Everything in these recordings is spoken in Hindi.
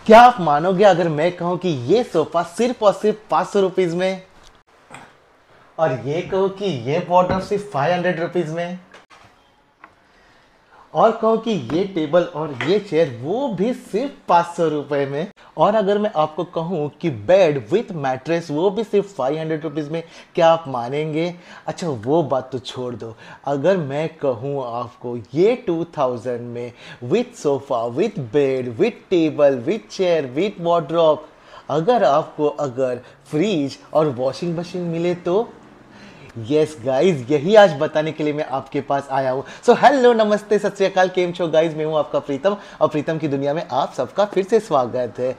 क्या आप मानोगे अगर मैं कहूँ कि ये सोफा सिर्फ और सिर्फ 500 रुपीज में, और ये कहूँ कि ये वॉर्डरोब सिर्फ 500 रुपीज में, और कहूँ कि ये टेबल और ये चेयर वो भी सिर्फ 500 रुपए में, और अगर मैं आपको कहूँ कि बेड विथ मैट्रेस वो भी सिर्फ 500 रुपीज में, क्या आप मानेंगे? अच्छा वो बात तो छोड़ दो, अगर मैं कहूँ आपको ये 2000 में with sofa with bed with table with chair with wardrobe, अगर फ्रिज और वॉशिंग मशीन मिले तो यस गाइज, यही आज बताने के लिए मैं आपके पास आया हूँ। सो हेलो नमस्ते सत श्री अकाल, केम छो गाइज, मैं हूँ आपका प्रीतम और प्रीतम की दुनिया में आप सबका फिर से स्वागत है।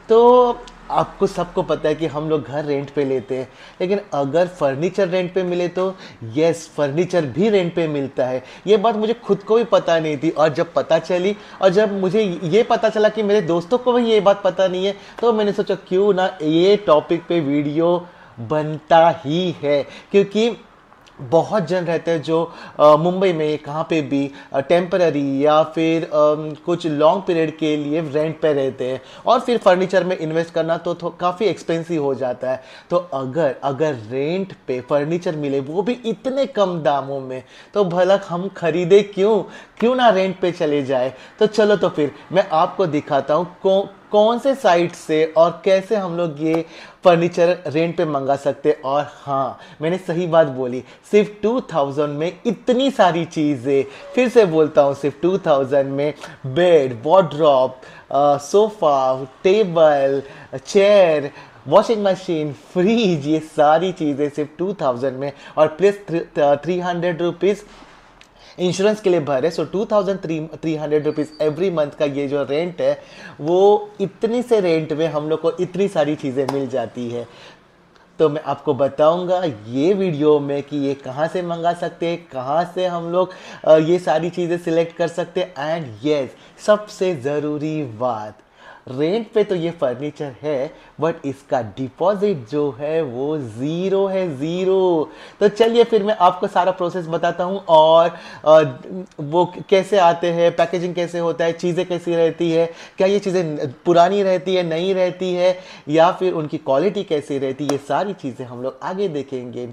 तो आपको सबको पता है कि हम लोग घर रेंट पे लेते हैं, लेकिन अगर फर्नीचर रेंट पे मिले तो यस, फर्नीचर भी रेंट पे मिलता है। ये बात मुझे खुद को भी पता नहीं थी, और जब पता चली और जब मुझे ये पता चला कि मेरे दोस्तों को भी ये बात पता नहीं है, तो मैंने सोचा क्यों ना ये टॉपिक पे वीडियो बनता ही है। क्योंकि बहुत जन रहते हैं जो मुंबई में कहाँ पे भी टेम्पररी या फिर कुछ लॉन्ग पीरियड के लिए रेंट पे रहते हैं, और फिर फर्नीचर में इन्वेस्ट करना तो काफ़ी एक्सपेंसिव हो जाता है। तो अगर रेंट पे फर्नीचर मिले वो भी इतने कम दामों में, तो भला हम खरीदे क्यों ना रेंट पे चले जाए। तो चलो, तो फिर मैं आपको दिखाता हूँ कौन से साइट से और कैसे हम लोग ये फर्नीचर रेंट पे मंगा सकते। और हाँ, मैंने सही बात बोली, सिर्फ 2000 में इतनी सारी चीज़ें। फिर से बोलता हूँ, सिर्फ 2000 में bed, wardrobe, sofa, table, chair, washing machine, fridge, ये सारी चीज़ें सिर्फ 2000 में, और प्लस 300 रुपीज़ इंश्योरेंस के लिए भरे। सो 2300 रुपीज़ एवरी मंथ का ये जो रेंट है, वो इतनी से रेंट में हम लोग को इतनी सारी चीज़ें मिल जाती है। तो मैं आपको बताऊंगा ये वीडियो में कि ये कहाँ से मंगा सकते हैं, कहाँ से हम लोग ये सारी चीज़ें सिलेक्ट कर सकते हैं। एंड यस, सबसे ज़रूरी बात, रेंट पे तो ये फर्नीचर है, बट इसका डिपॉजिट जो है वो ज़ीरो है, ज़ीरो। तो चलिए फिर मैं आपको सारा प्रोसेस बताता हूँ, और वो कैसे आते हैं, पैकेजिंग कैसे होता है, चीज़ें कैसी रहती है, क्या ये चीज़ें पुरानी रहती है, नई रहती है, या फिर उनकी क्वालिटी कैसी रहती है, ये सारी चीज़ें हम लोग आगे देखेंगे।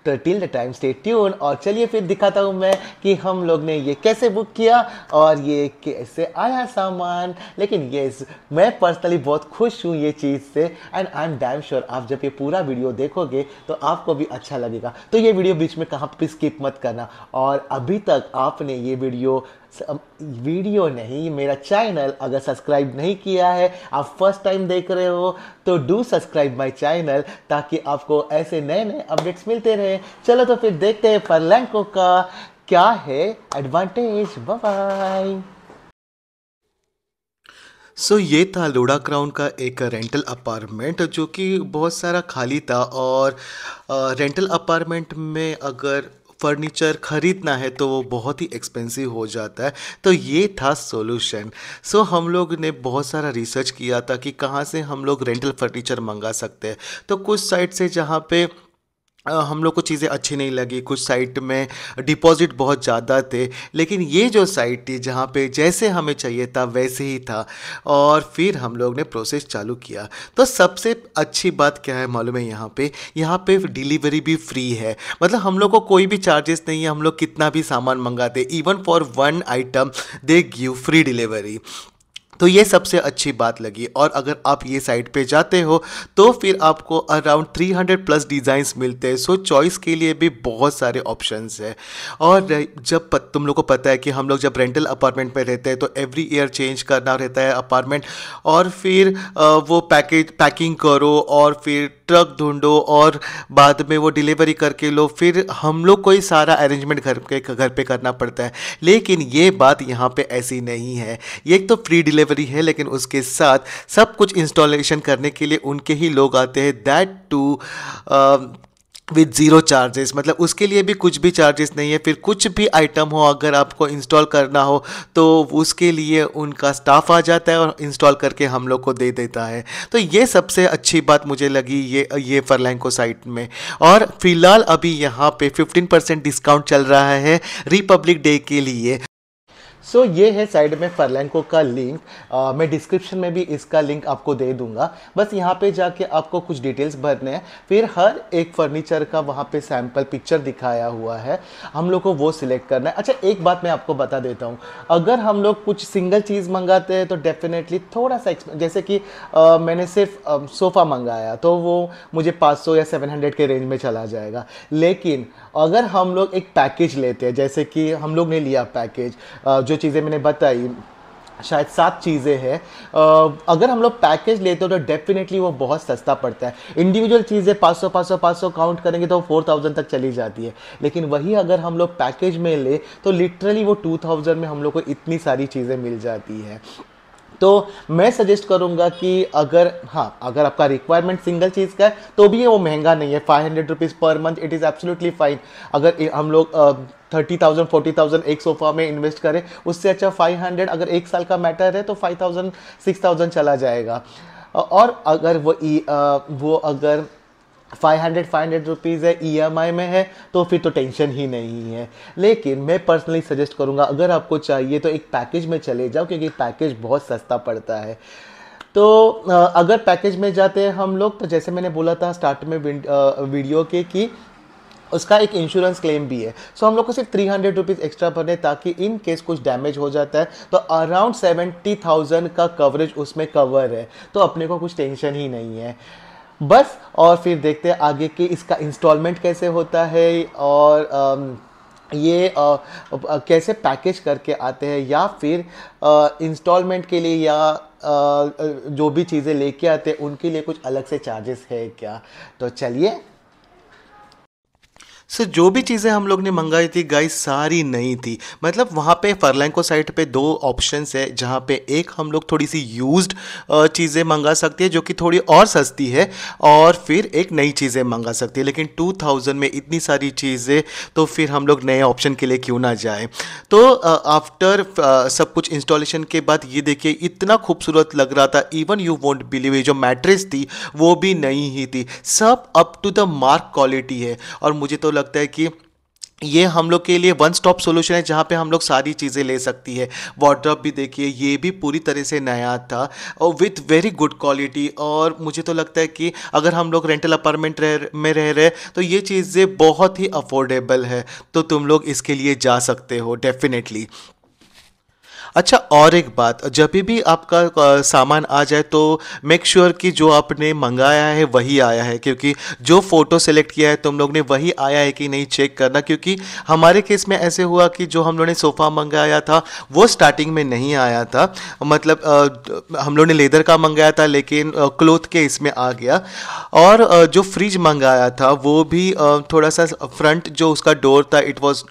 तो till the time stay tune, और चलिए फिर दिखाता हूँ मैं कि हम लोग ने ये कैसे बुक किया और ये कैसे आया सामान। लेकिन यस, मैं पर्सनली बहुत खुश हूँ ये चीज़ से, and I am damn sure आप जब ये पूरा वीडियो देखोगे तो आपको भी अच्छा लगेगा। तो ये वीडियो बीच में कहाँ पे स्किप मत करना, और अभी तक आपने ये वीडियो नहीं, मेरा चैनल अगर सब्सक्राइब नहीं किया है, आप फर्स्ट टाइम देख रहे हो, तो डू सब्सक्राइब माय चैनल, ताकि आपको ऐसे नए नए अपडेट्स मिलते रहे। चलो तो फिर देखते हैं फर्लैंको का क्या है एडवांटेज। Bye bye. ये था लोड़ा क्राउन का एक रेंटल अपार्टमेंट जो कि बहुत सारा खाली था, और रेंटल अपार्टमेंट में अगर फर्नीचर ख़रीदना है तो वो बहुत ही एक्सपेंसिव हो जाता है। तो ये था सॉल्यूशन। हम लोग ने बहुत सारा रिसर्च किया था कि कहाँ से हम लोग रेंटल फर्नीचर मंगा सकते हैं। तो कुछ साइट से जहाँ पे हम लोग को चीज़ें अच्छी नहीं लगी, कुछ साइट में डिपॉजिट बहुत ज़्यादा थे, लेकिन ये जो साइट थी जहाँ पे जैसे हमें चाहिए था वैसे ही था, और फिर हम लोग ने प्रोसेस चालू किया। तो सबसे अच्छी बात क्या है मालूम है, यहाँ पे डिलीवरी भी फ्री है। मतलब हम लोग को कोई भी चार्जेस नहीं है, हम लोग कितना भी सामान मंगाते, even for 1 item they give free delivery. तो ये सबसे अच्छी बात लगी। और अगर आप ये साइट पे जाते हो तो फिर आपको अराउंड 300 प्लस डिज़ाइंस मिलते हैं। चॉइस के लिए भी बहुत सारे ऑप्शंस है। और जब तुम लोग को पता है कि हम लोग जब रेंटल अपार्टमेंट में रहते हैं तो एवरी ईयर चेंज करना रहता है अपार्टमेंट, और फिर वो पैकिंग करो, और फिर ट्रक ढूंढो, और बाद में वो डिलीवरी करके लो, फिर हम लोग को ही सारा अरेंजमेंट घर पे करना पड़ता है। लेकिन ये बात यहाँ पे ऐसी नहीं है। ये तो फ्री डिलीवरी है, लेकिन उसके साथ सब कुछ इंस्टॉलेशन करने के लिए उनके ही लोग आते हैं, that too with zero charges. मतलब उसके लिए भी कुछ भी चार्जेस नहीं है। फिर कुछ भी आइटम हो अगर आपको इंस्टॉल करना हो तो उसके लिए उनका स्टाफ आ जाता है और इंस्टॉल करके हम लोग को दे देता है। तो ये सबसे अच्छी बात मुझे लगी ये फर्लैंको साइट में। और फिलहाल अभी यहाँ पे 15% डिस्काउंट चल रहा है रिपब्लिक डे के लिए। सो ये है साइड में फरलैंको का लिंक। मैं डिस्क्रिप्शन में भी इसका लिंक आपको दे दूंगा। बस यहाँ पे जाके आपको कुछ डिटेल्स भरने हैं, फिर हर एक फर्नीचर का वहाँ पे सैंपल पिक्चर दिखाया हुआ है, हम लोग को वो सिलेक्ट करना है। अच्छा, एक बात मैं आपको बता देता हूँ, अगर हम लोग कुछ सिंगल चीज़ मंगाते हैं तो डेफिनेटली थोड़ा सा जैसे कि मैंने सिर्फ सोफ़ा मंगाया तो वो मुझे 500 या 700 के रेंज में चला जाएगा। लेकिन अगर हम लोग एक पैकेज लेते हैं, जैसे कि हम लोग ने लिया पैकेज, जो चीज़ें मैंने बताई शायद 7 चीज़ें हैं, अगर हम लोग पैकेज लेते हो तो डेफिनेटली वो बहुत सस्ता पड़ता है। इंडिविजुअल चीज़ें 500 500 500 काउंट करेंगे तो 4000 तक चली जाती है। लेकिन वही अगर हम लोग पैकेज में ले तो लिटरली वो 2000 में हम लोग को इतनी सारी चीज़ें मिल जाती है। तो मैं सजेस्ट करूंगा कि अगर आपका रिक्वायरमेंट सिंगल चीज़ का है तो भी वो महंगा नहीं है। 500 rupees per month it is absolutely fine. अगर हम लोग 30,000 40,000 एक सोफ़ा में इन्वेस्ट करें, उससे अच्छा 500, अगर एक साल का मैटर है तो 5,000 6,000 चला जाएगा। और अगर वो अगर 500 रुपीज़ है, EMI में है, तो फिर तो टेंशन ही नहीं है। लेकिन मैं पर्सनली सजेस्ट करूंगा अगर आपको चाहिए तो एक पैकेज में चले जाओ, क्योंकि पैकेज बहुत सस्ता पड़ता है। तो अगर पैकेज में जाते हैं हम लोग, तो जैसे मैंने बोला था स्टार्ट में वीडियो के कि उसका एक इंश्योरेंस क्लेम भी है। सो हम लोग को सिर्फ 300 रुपीज़ एक्स्ट्रा भरने, ताकि इन केस कुछ डैमेज हो जाता है तो अराउंड 70,000 का कवरेज उसमें कवर है, तो अपने को कुछ टेंशन ही नहीं है बस। और फिर देखते हैं आगे कि इसका इंस्टॉलमेंट कैसे होता है, और ये कैसे पैकेज करके आते हैं, या फिर इंस्टॉलमेंट के लिए या जो भी चीज़ें लेके आते हैं उनके लिए कुछ अलग से चार्जेस है क्या। तो चलिए, सो जो भी चीज़ें हम लोग ने मंगाई थी गाइस सारी नई थी। मतलब वहाँ पे फरलैंको साइट पे 2 ऑप्शंस है, जहाँ पे एक हम लोग थोड़ी सी यूज्ड चीज़ें मंगा सकते हैं जो कि थोड़ी और सस्ती है, और फिर एक नई चीज़ें मंगा सकती है। लेकिन 2000 में इतनी सारी चीज़ें, तो फिर हम लोग नए ऑप्शन के लिए क्यों ना जाए। तो आफ्टर सब कुछ इंस्टॉलेशन के बाद ये देखिए इतना खूबसूरत लग रहा था। इवन यू वोंट बिलीव, ये जो मैट्रेस थी वो भी नई ही थी, सब up to the mark quality है। और मुझे तो लगता है कि ये हम लोग के लिए वन स्टॉप सॉल्यूशन है, जहाँ पे हम लोग सारी चीज़ें ले सकती है। वार्डरोब भी देखिए, ये भी पूरी तरह से नया था और विथ वेरी गुड क्वालिटी। और मुझे तो लगता है कि अगर हम लोग रेंटल अपार्टमेंट में रह रहे तो ये चीज़ें बहुत ही अफोर्डेबल है, तो तुम लोग इसके लिए जा सकते हो डेफिनेटली। अच्छा, और एक बात, जब भी आपका सामान आ जाए तो मेक श्योर कि जो आपने मंगाया है वही आया है, क्योंकि जो फ़ोटो सेलेक्ट किया है तुम लोग ने वही आया है कि नहीं चेक करना। क्योंकि हमारे केस में ऐसे हुआ कि जो हम लोग ने सोफ़ा मंगाया था वो स्टार्टिंग में नहीं आया था। मतलब हम लोग ने लेदर का मंगाया था, लेकिन क्लोथ के इसमें आ गया। और जो फ्रिज मंगाया था वो भी थोड़ा सा फ्रंट जो उसका डोर था इट वॉज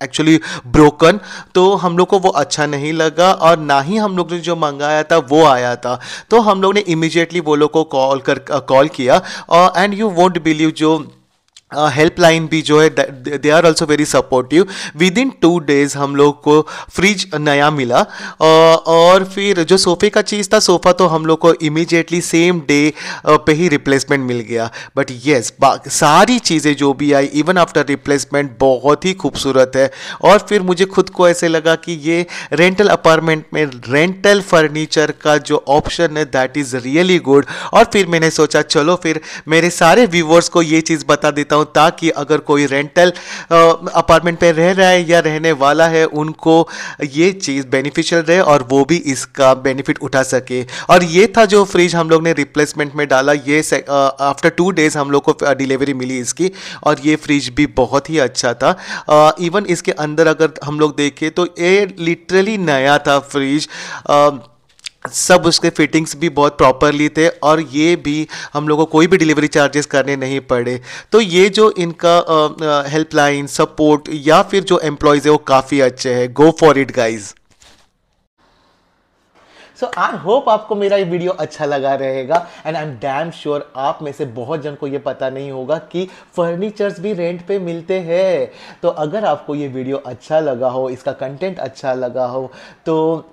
एक्चुअली ब्रोकन, तो हम लोग को वो अच्छा नहीं लगा, और ना ही हम लोग ने जो मंगाया था वो आया था। तो हम लोग ने इमीडिएटली वो लोग को कॉल किया, एंड यू वोंट बिलीव, जो हेल्पलाइन भी जो है they are also very supportive. Within 2 days हम लोग को फ्रिज नया मिला। और फिर जो सोफ़े का चीज़ था, सोफ़ा तो हम लोग को इमीडिएटली सेम डे पे ही रिप्लेसमेंट मिल गया। बट येस, सारी चीज़ें जो भी आई इवन आफ्टर रिप्लेसमेंट बहुत ही खूबसूरत है। और फिर मुझे खुद को ऐसे लगा कि ये रेंटल अपार्टमेंट में रेंटल फर्नीचर का जो ऑप्शन है दैट इज़ रियली गुड। और फिर मैंने सोचा चलो फिर मेरे सारे व्यूवर्स को ये चीज़ बता देता हूँ, ताकि अगर कोई रेंटल अपार्टमेंट पे रह रहा है या रहने वाला है उनको ये चीज़ बेनिफिशियल रहे और वो भी इसका बेनिफिट उठा सके। और ये था जो फ्रिज हम लोग ने रिप्लेसमेंट में डाला, ये आफ्टर 2 डेज हम लोग को डिलीवरी मिली इसकी। और ये फ्रिज भी बहुत ही अच्छा था। इवन इसके अंदर अगर हम लोग देखें तो ये लिटरली नया था फ्रिज। सब उसके फिटिंग्स भी बहुत प्रॉपरली थे, और ये भी हम लोगों को कोई भी डिलीवरी चार्जेस करने नहीं पड़े। तो ये जो इनका हेल्पलाइन सपोर्ट या फिर जो एम्प्लॉयज़ है वो काफ़ी अच्छे हैं। Go for it guys. So I hope आपको मेरा ये वीडियो अच्छा लगा रहेगा, and I am damn sure आप में से बहुत जन को ये पता नहीं होगा कि फर्नीचर्स भी रेंट पे मिलते हैं। तो अगर आपको ये वीडियो अच्छा लगा हो, इसका कंटेंट अच्छा लगा हो, तो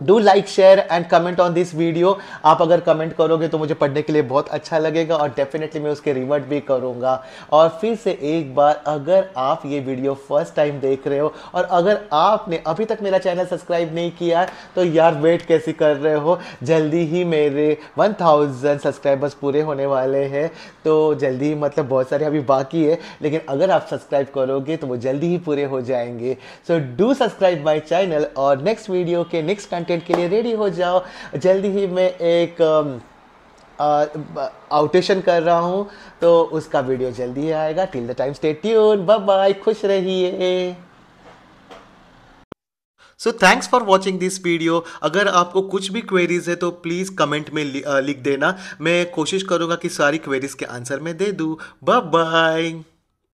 do like share and comment on this video. आप अगर कमेंट करोगे तो मुझे पढ़ने के लिए बहुत अच्छा लगेगा और डेफिनेटली मैं उसके रिवर्ट भी करूंगा। और फिर से एक बार, अगर आप ये वीडियो फर्स्ट टाइम देख रहे हो और अगर आपने अभी तक मेरा चैनल सब्सक्राइब नहीं किया है तो यार वेट कैसे कर रहे हो, जल्दी ही मेरे 1000 सब्सक्राइबर्स पूरे होने वाले हैं। तो जल्दी ही, मतलब बहुत सारे अभी बाकी है, लेकिन अगर आप सब्सक्राइब करोगे तो वो जल्दी ही पूरे हो जाएंगे। So do subscribe my channel और नेक्स्ट वीडियो के नेक्स्ट कंटेंट के लिए रेडी हो जाओ। जल्दी ही मैं एक आउटेशन कर रहा हूं, तो उसका वीडियो जल्दी ही आएगा। Till the time stay tune, bye bye, खुश रहिए। So thanks for watching this video. अगर आपको कुछ भी क्वेरीज है तो प्लीज़ कमेंट में लिख देना। मैं कोशिश करूंगा कि सारी क्वेरीज के आंसर मैं दे दूं। Bye bye.